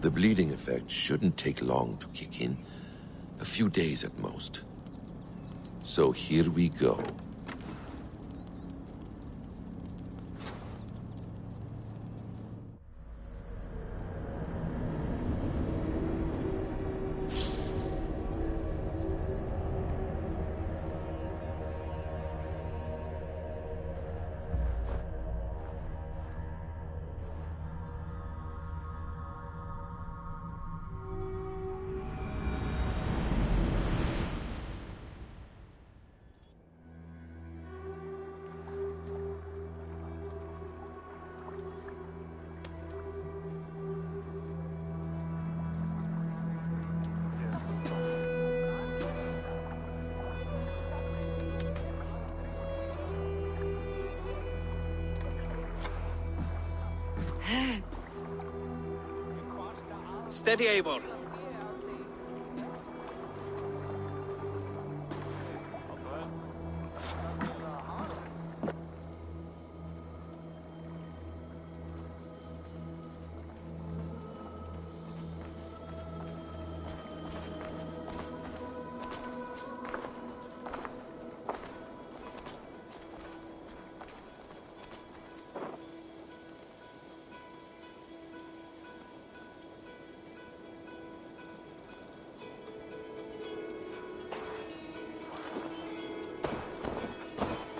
The bleeding effect shouldn't take long to kick in. A few days at most. So here we go. Steady, Eivor.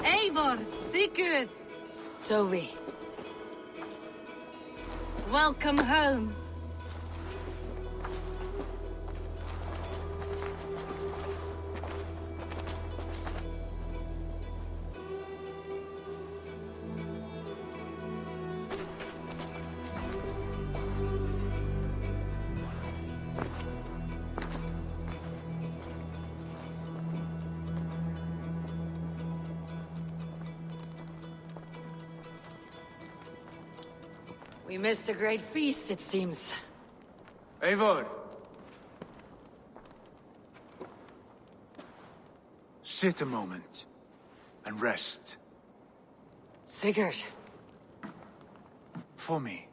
Eivor, Sigurd! Tovi. Welcome home. We missed a great feast, it seems. Eivor! Sit a moment and rest. Sigurd. For me.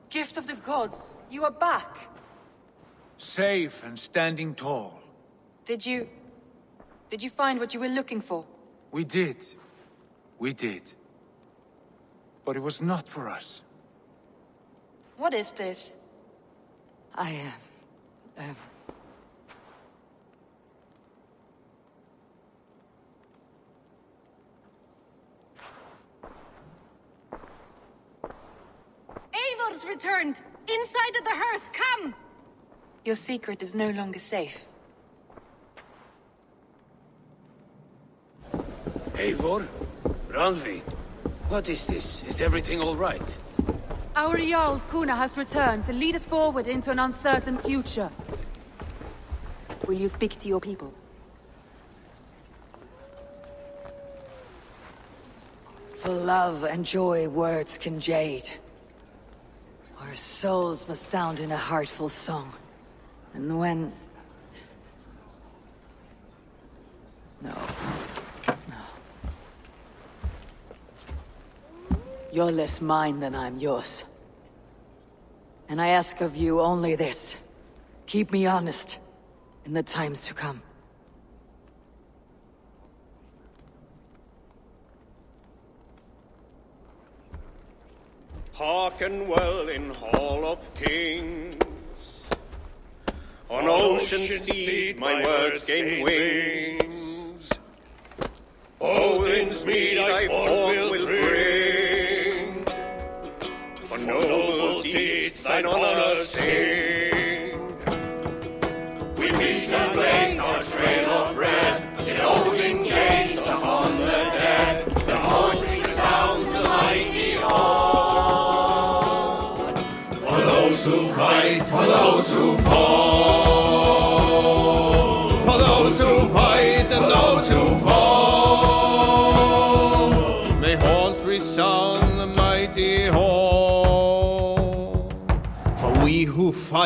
Gift of the gods, you are back. Safe and standing tall. Did you find what you were looking for? We did. We did. But it was not for us. What is this? Eivor's returned! Inside of the hearth, come! Your secret is no longer safe. Eivor? Randvi? What is this? Is everything all right? Our Jarl's Kuna has returned to lead us forward into an uncertain future. Will you speak to your people? For love and joy, words can jade. Our souls must sound in a heartful song. And when... No. You're less mine than I'm yours. And I ask of you only this. Keep me honest in the times to come. Hearken well in Hall of Kings. On ocean steed my words gain wings. Odin's mead I forth will bring. For noble deeds thine honor sing. We meet and blaze our trail of red, till Odin gazed upon the dead. The poetry sound the mighty hall. For those who fight, for those who fall. For those who fight and those who fall.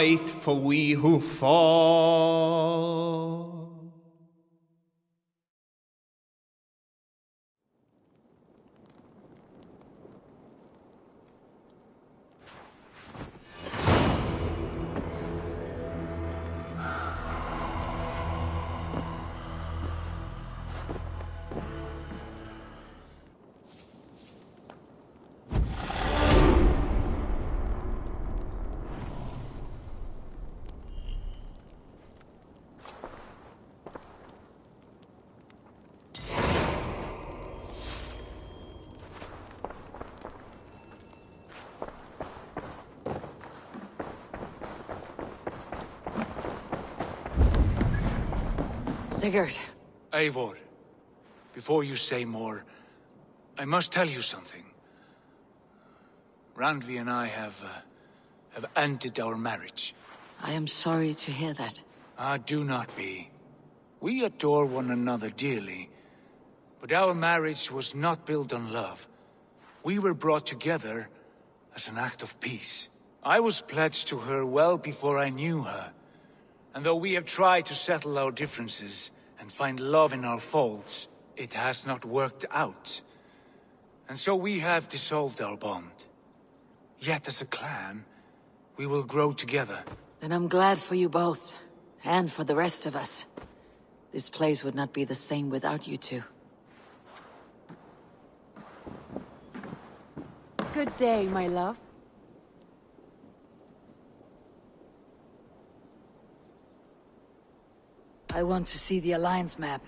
fight for we who fall. Sigurd. Eivor, before you say more, I must tell you something. Randvi and I have ended our marriage. I am sorry to hear that. Ah, do not be. We adore one another dearly, but our marriage was not built on love. We were brought together as an act of peace. I was pledged to her well before I knew her. And though we have tried to settle our differences and find love in our faults, it has not worked out. And so we have dissolved our bond. Yet as a clan, we will grow together. And I'm glad for you both, and for the rest of us. This place would not be the same without you two. Good day, my love. I want to see the Alliance map.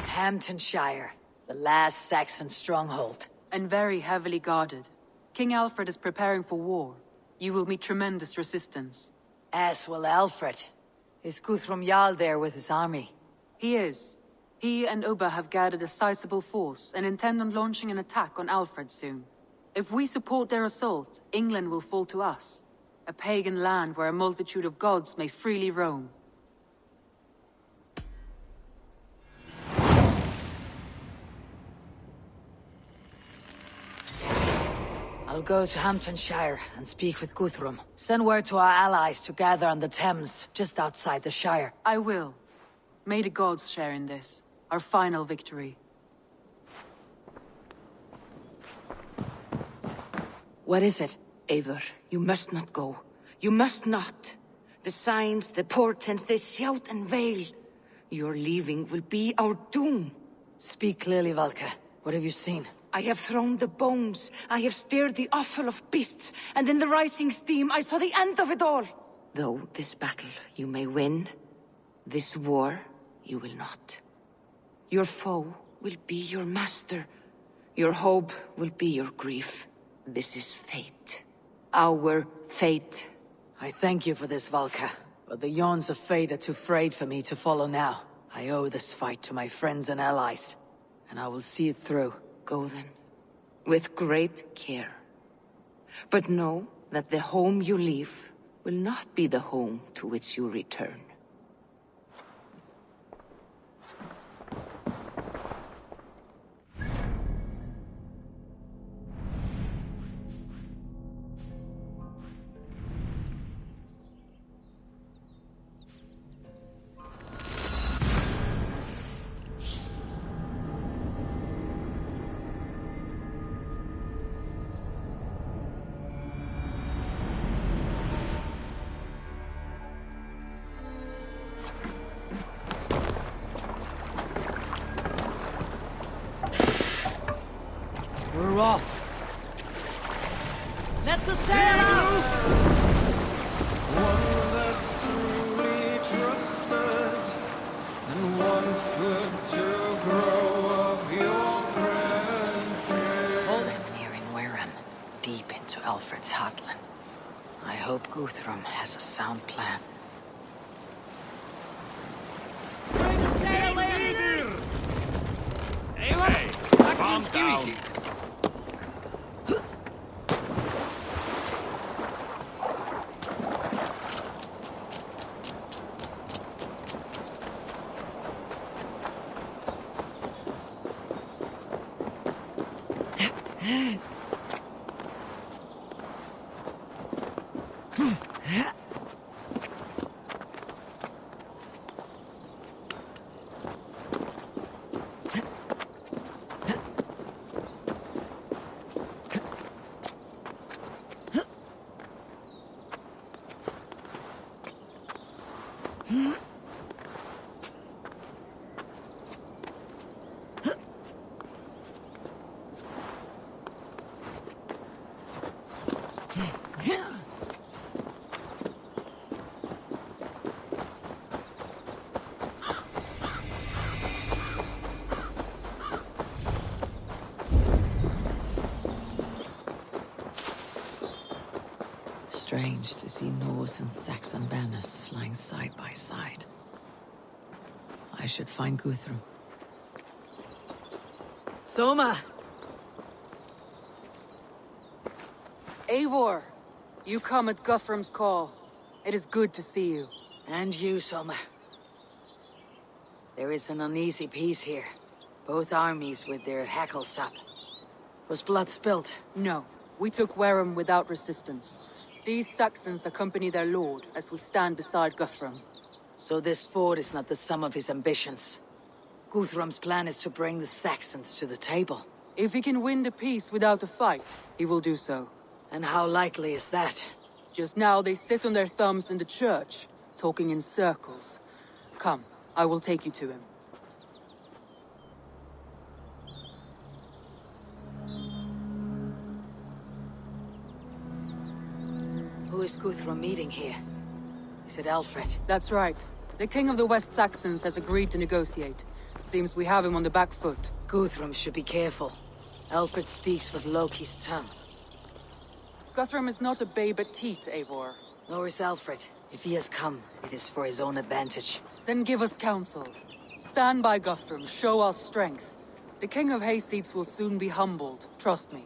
Hamptonshire, the last Saxon stronghold. And very heavily guarded. King Aelfred is preparing for war. You will meet tremendous resistance. As will Aelfred. Is Guthrum Jarl there with his army? He is. He and Ubba have gathered a sizable force and intend on launching an attack on Aelfred soon. If we support their assault, England will fall to us. A pagan land where a multitude of gods may freely roam. I'll go to Hamptonshire and speak with Guthrum. Send word to our allies to gather on the Thames, just outside the Shire. I will. May the gods share in this, our final victory. What is it? Eivor, you must not go. You must not. The signs, the portents, they shout and wail. Your leaving will be our doom. Speak clearly, Valka. What have you seen? I have thrown the bones. I have stirred the offal of beasts. And in the rising steam, I saw the end of it all. Though this battle you may win, this war you will not. Your foe will be your master. Your hope will be your grief. This is fate. Our fate. I thank you for this, Valka. But the yawns of fate are too frayed for me to follow now. I owe this fight to my friends and allies. And I will see it through. Go then. With great care. But know that the home you leave will not be the home to which you return. We're off. Let the sail out! One that's truly trusted, and one's good to grow of your friendship. Nearing Wareham, deep into Aelfred's heartland. I hope Guthrum has a sound plan. Bring sail, lady! Hey, calm down. Strange to see Norse and Saxon banners flying side by side. I should find Guthrum. Soma! Eivor! You come at Guthrum's call. It is good to see you. And you, Soma. There is an uneasy peace here. Both armies with their hackles up. Was blood spilled? No. We took Wareham without resistance. These Saxons accompany their lord as we stand beside Guthrum. So this fort is not the sum of his ambitions. Guthrum's plan is to bring the Saxons to the table. If he can win the peace without a fight, he will do so. And how likely is that? Just now they sit on their thumbs in the church, talking in circles. Come, I will take you to him. Who is Guthrum meeting here? Is it Aelfred? That's right. The king of the West Saxons has agreed to negotiate. Seems we have him on the back foot. Guthrum should be careful. Aelfred speaks with Loki's tongue. Guthrum is not a babe at teat, Eivor. Nor is Aelfred. If he has come, it is for his own advantage. Then give us counsel. Stand by Guthrum, show our strength. The king of Hayseeds will soon be humbled, trust me.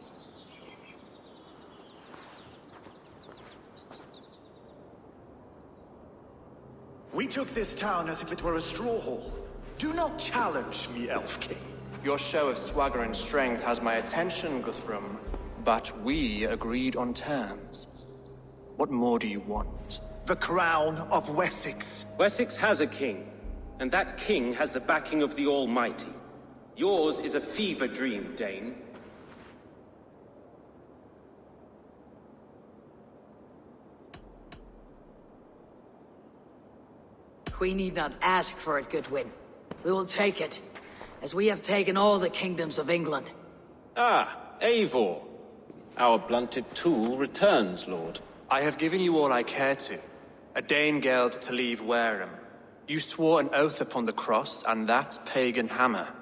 We took this town as if it were a straw hall. Do not challenge me, Elf King. Your show of swagger and strength has my attention, Guthrum. But we agreed on terms. What more do you want? The crown of Wessex. Wessex has a king, and that king has the backing of the Almighty. Yours is a fever dream, Dane. We need not ask for it, Goodwin. We will take it, as we have taken all the kingdoms of England. Ah, Eivor. Our blunted tool returns, Lord. I have given you all I care to. A Danegeld to leave Wareham. You swore an oath upon the cross, and that pagan hammer.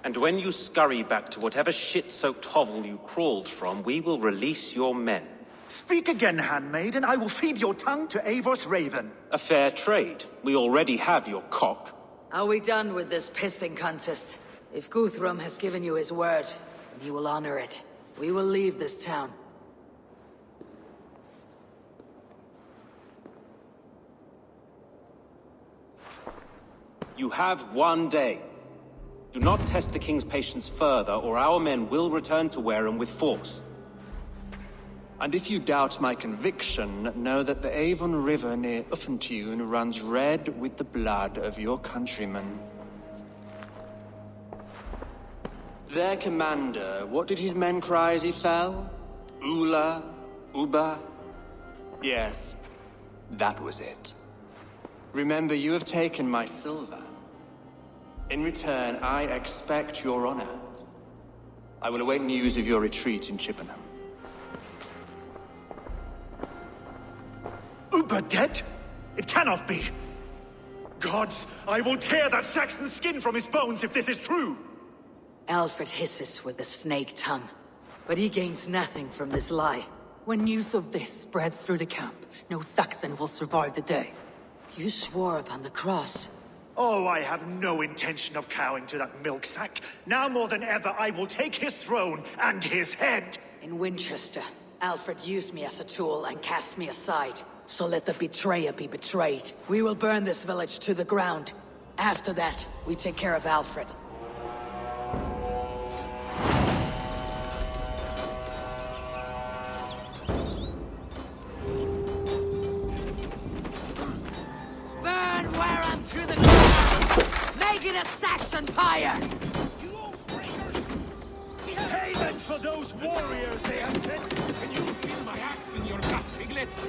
And when you scurry back to whatever shit-soaked hovel you crawled from, we will release your men. Speak again, handmaid, and I will feed your tongue to Eivor's raven. A fair trade. We already have your cock. Are we done with this pissing contest? If Guthrum has given you his word, then he will honor it. We will leave this town. You have 1 day. Do not test the king's patience further, or our men will return to Wareham with force. And if you doubt my conviction, know that the Avon River near Uffentune runs red with the blood of your countrymen. Their commander, what did his men cry as he fell? Ula? Uba? Yes, that was it. Remember, you have taken my silver. In return, I expect your honor. I will await news of your retreat in Chippenham. Uber dead? It cannot be. Gods, I will tear that Saxon skin from his bones if this is true! Aelfred hisses with a snake tongue, but he gains nothing from this lie. When news of this spreads through the camp, no Saxon will survive the day. You swore upon the cross. Oh, I have no intention of cowing to that milksack. Now more than ever, I will take his throne and his head! In Winchester, Aelfred used me as a tool and cast me aside. So let the betrayer be betrayed. We will burn this village to the ground. After that, we take care of Aelfred. to the ground! Make it a Saxon pyre! You oath-breakers! Payment for those warriors they have sent! Can you feel my axe in your gut, piglets?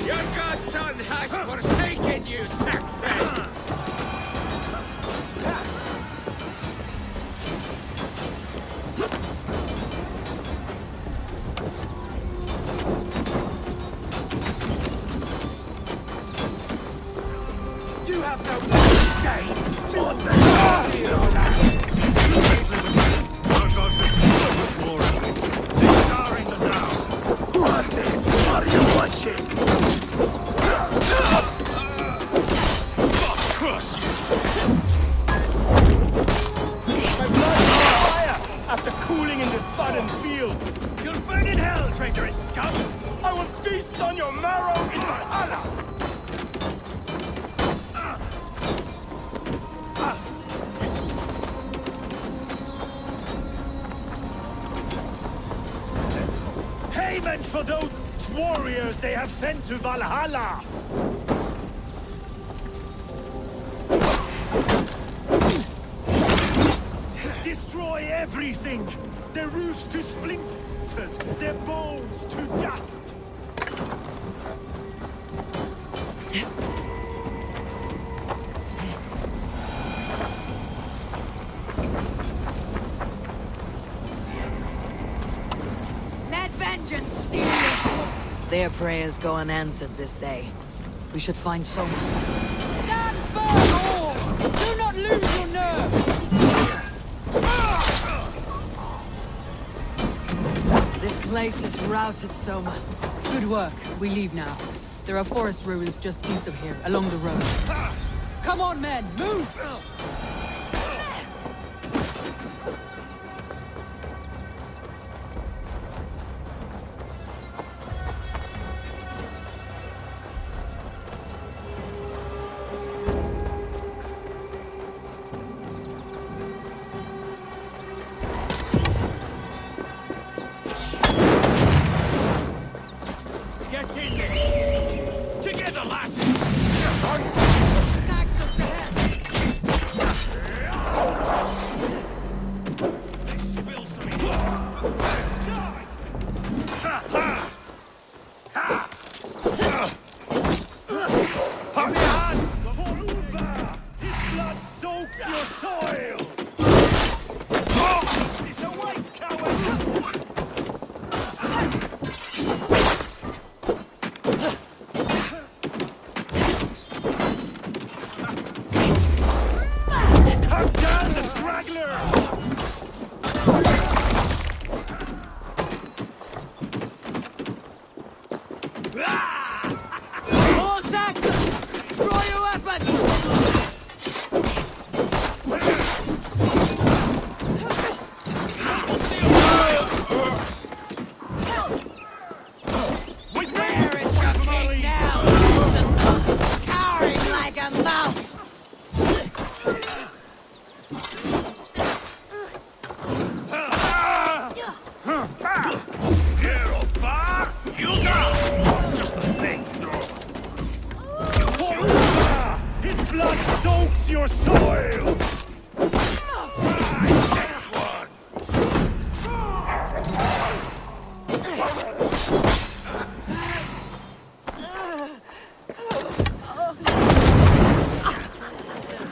Your godson has forsaken you, Saxon! You have no say! What the hell? Our gods are still with war of it. They are in the now. What then are you watching? Crush you! My blood is fire after cooling in the sun and field. You'll burn in hell, traitorous scum! I will feast on your marrow in Valhalla! Payment for those warriors they have sent to Valhalla! Destroy everything! Their roofs to splinters, their bones to dust! Let vengeance steal you! Their prayers go unanswered this day. We should find someone. Stand firm, all! Do not lose your nerve! This place is routed, Soma. Good work. We leave now. There are forest ruins just east of here, along the road. Come on, men! Move! Get in there! Together, lads! Saxons ahead! They spill some in here. Die! Ha ha! Ha! Put me on! For Uba! His blood soaks your soil! It's a white coward! Cut down the stragglers! More Saxons! Draw your weapons! Where is your king now, Saxons? Cowering like a mouse! Here, far! You go! Just the thing. For Uba! His blood soaks your soil! Next one!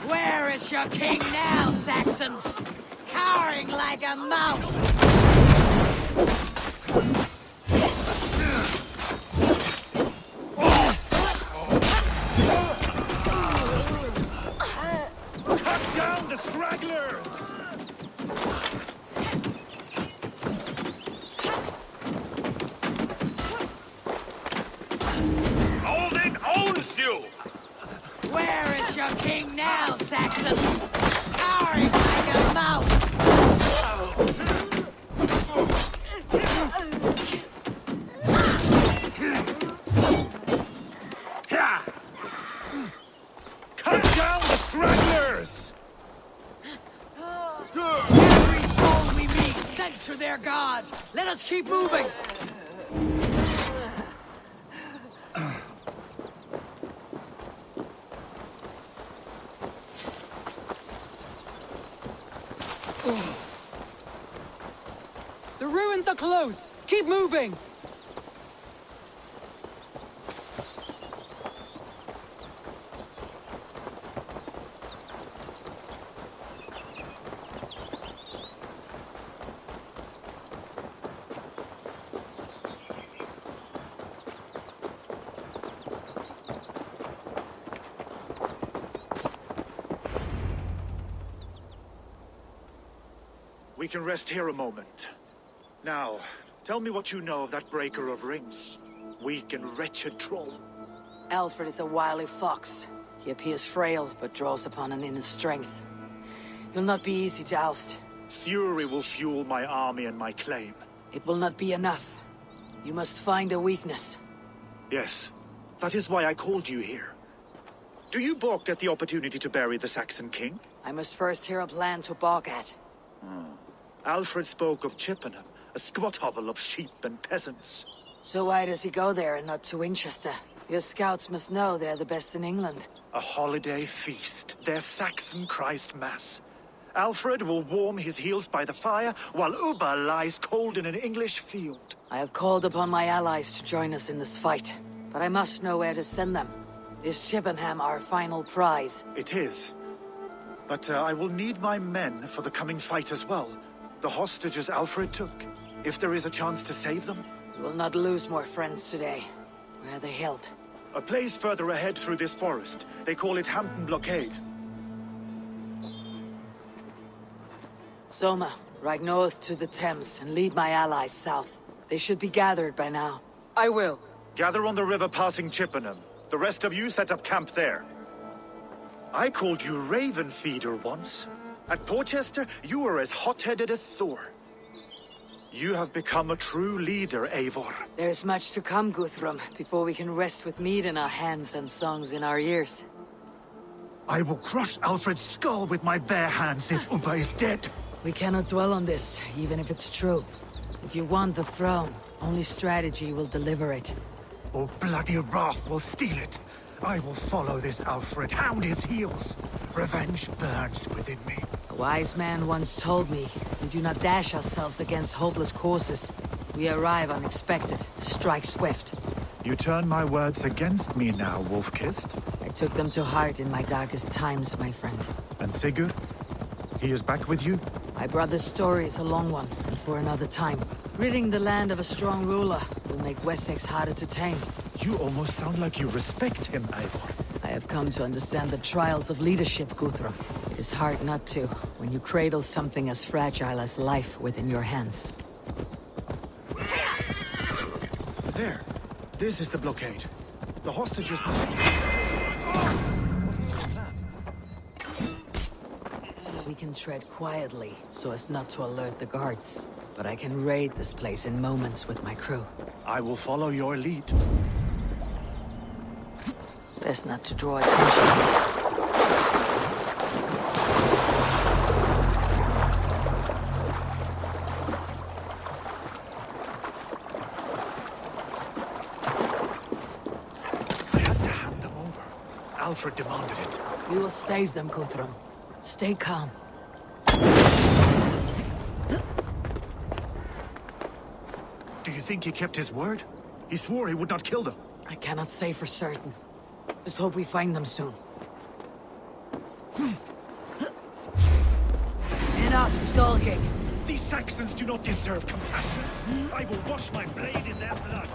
Where is your king now, Saxons? Cowering like a mouse! the stragglers! Odin owns you! Where is your king now, Saxons? Cowering like a mouse! Cut down the stragglers! Every soul we meet sent to their gods! Let us keep moving! The ruins are close! Keep moving! We can rest here a moment. Now, tell me what you know of that breaker of rings. Weak and wretched troll. Aelfred is a wily fox. He appears frail, but draws upon an inner strength. He'll not be easy to oust. Fury will fuel my army and my claim. It will not be enough. You must find a weakness. Yes, that is why I called you here. Do you balk at the opportunity to bury the Saxon king? I must first hear a plan to balk at. Alfred spoke of Chippenham, a squat hovel of sheep and peasants. So why does he go there and not to Winchester? Your scouts must know they're the best in England. A holiday feast, their Saxon Christ Mass. Alfred will warm his heels by the fire, while Uba lies cold in an English field. I have called upon my allies to join us in this fight, but I must know where to send them. Is Chippenham our final prize? It is. But I will need my men for the coming fight as well. The hostages Alfred took. If there is a chance to save them. You will not lose more friends today. Where are they held? A place further ahead through this forest. They call it Hampton Blockade. Soma, ride north to the Thames and lead my allies south. They should be gathered by now. I will. Gather on the river passing Chippenham. The rest of you set up camp there. I called you Raven Feeder once. At Porchester, you were as hot-headed as Thor. You have become a true leader, Eivor. There's much to come, Guthrum, before we can rest with mead in our hands and songs in our ears. I will crush Alfred's skull with my bare hands if Uba is dead. We cannot dwell on this, even if it's true. If you want the throne, only strategy will deliver it. Or bloody wrath will steal it. I will follow this Alfred, hound his heels. Revenge burns within me. A wise man once told me, we do not dash ourselves against hopeless courses. We arrive unexpected, strike swift. You turn my words against me now, Wolf-Kissed. I took them to heart in my darkest times, my friend. And Sigurd? He is back with you? My brother's story is a long one, and for another time. Ridding the land of a strong ruler will make Wessex harder to tame. You almost sound like you respect him, Eivor. I have come to understand the trials of leadership, Guthrum. It is hard not to, when you cradle something as fragile as life within your hands. There. This is the blockade. The hostages must... What is your plan? We can tread quietly, so as not to alert the guards. But I can raid this place in moments with my crew. I will follow your lead. Best not to draw attention. Alfred demanded it. We will save them, Guthrum. Stay calm. Do you think he kept his word? He swore he would not kill them. I cannot say for certain. Just hope we find them soon. Enough skulking! These Saxons do not deserve compassion. I will wash my blade in their blood.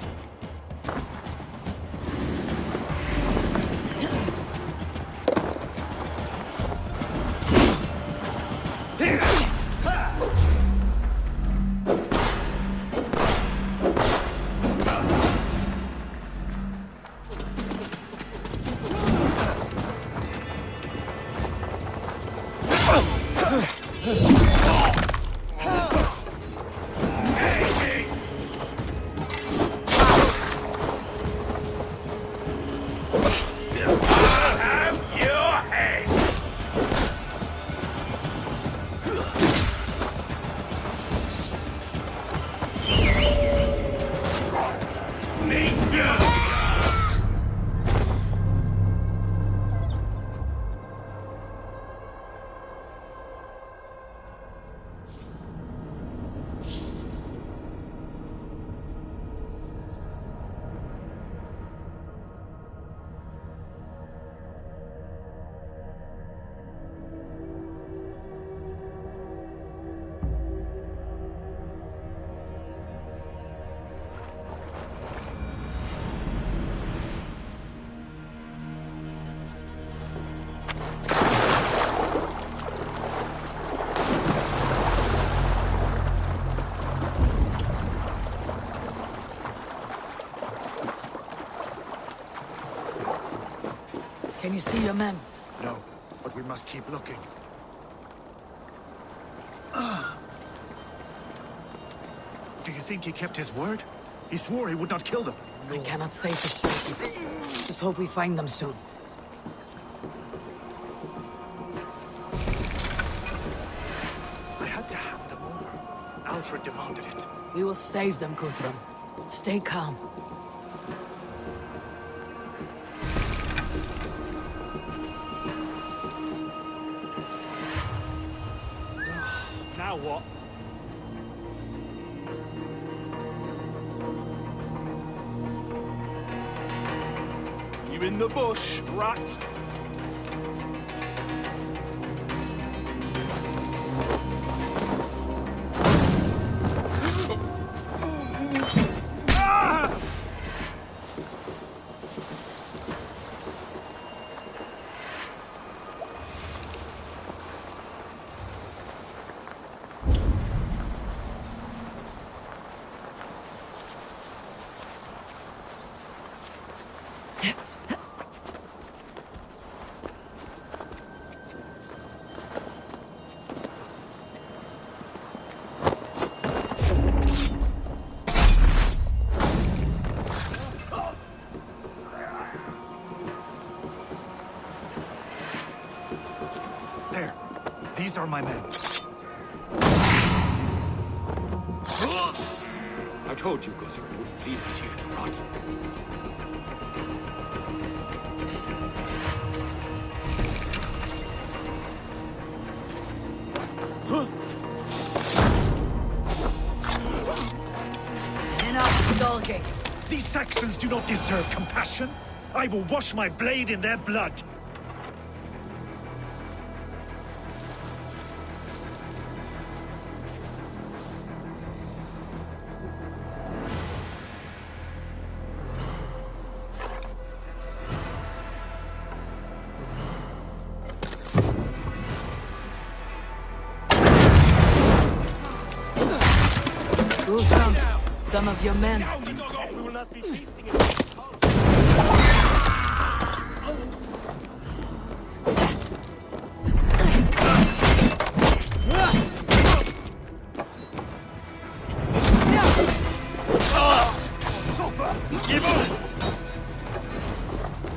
Can you see your men? No, but we must keep looking. Do you think he kept his word? He swore he would not kill them. I cannot say for certain. Just hope we find them soon. I had to hand them over. Alfred demanded it. We will save them, Guthrum. Stay calm. Now what? You in the bush, rat? These are my men. I told you, Guthrum would leave us here to rot. Enough stalking. These Saxons do not deserve compassion. I will wash my blade in their blood. Some of your men. We will not be feasting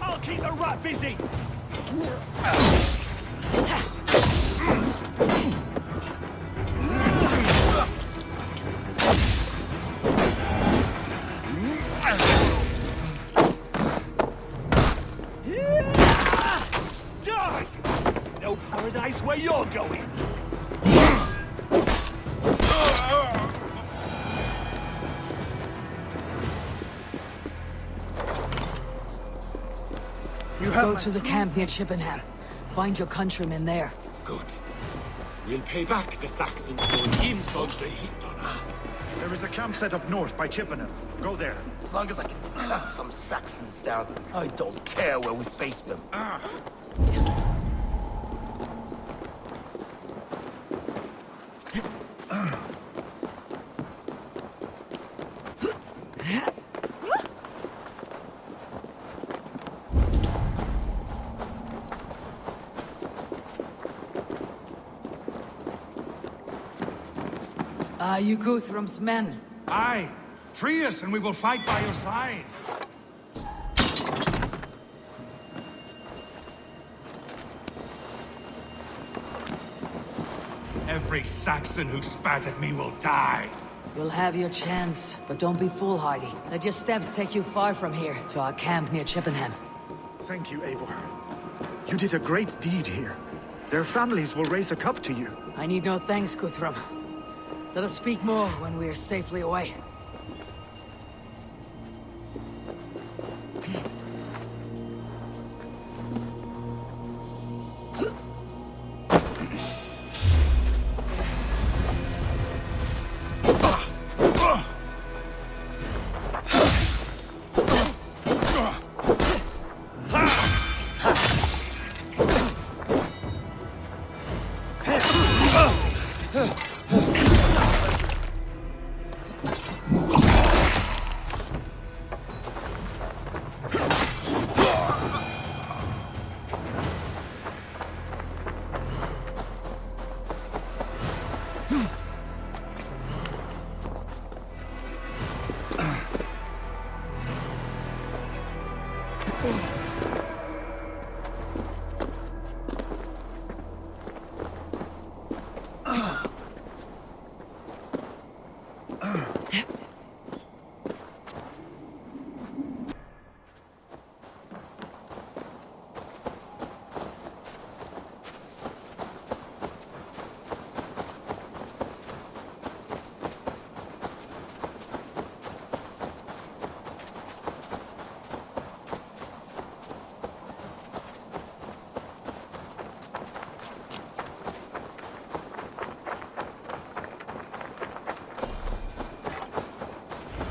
I'll keep the rat busy. Where you're going. Go to the camp near Chippenham. Find your countrymen there. Good. We'll pay back the Saxons for the insults they heaped on us. There is a camp set up north by Chippenham. Go there. As long as I can cut some Saxons down, I don't care where we face them. Are you Guthrum's men? Aye. Free us and we will fight by your side. Every Saxon who spat at me will die. You'll have your chance, but don't be foolhardy. Let your steps take you far from here, to our camp near Chippenham. Thank you, Eivor. You did a great deed here. Their families will raise a cup to you. I need no thanks, Guthrum. Let us speak more when we are safely away.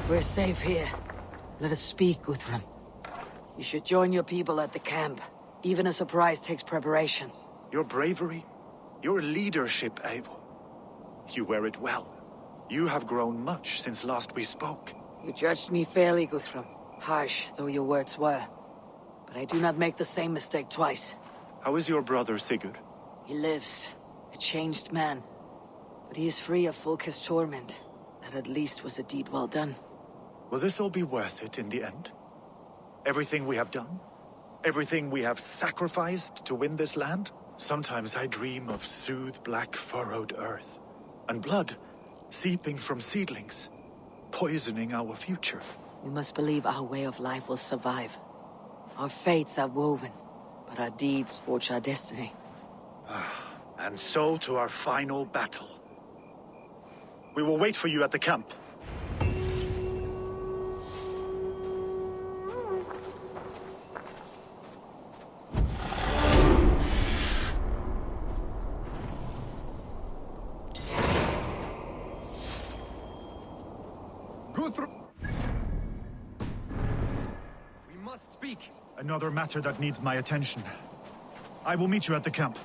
We're safe here. Let us speak, Guthrum. You should join your people at the camp. Even a surprise takes preparation. Your bravery, your leadership, Eivor. You wear it well. You have grown much since last we spoke. You judged me fairly, Guthrum. Harsh though your words were. But I do not make the same mistake twice. How is your brother, Sigurd? He lives. A changed man. But he is free of Fulke's torment. That at least was a deed well done. Will this all be worth it in the end? Everything we have done? Everything we have sacrificed to win this land? Sometimes I dream of soothed black furrowed earth. And blood seeping from seedlings, poisoning our future. We must believe our way of life will survive. Our fates are woven, but our deeds forge our destiny. And so to our final battle. We will wait for you at the camp. We must speak. Another matter that needs my attention. I will meet you at the camp.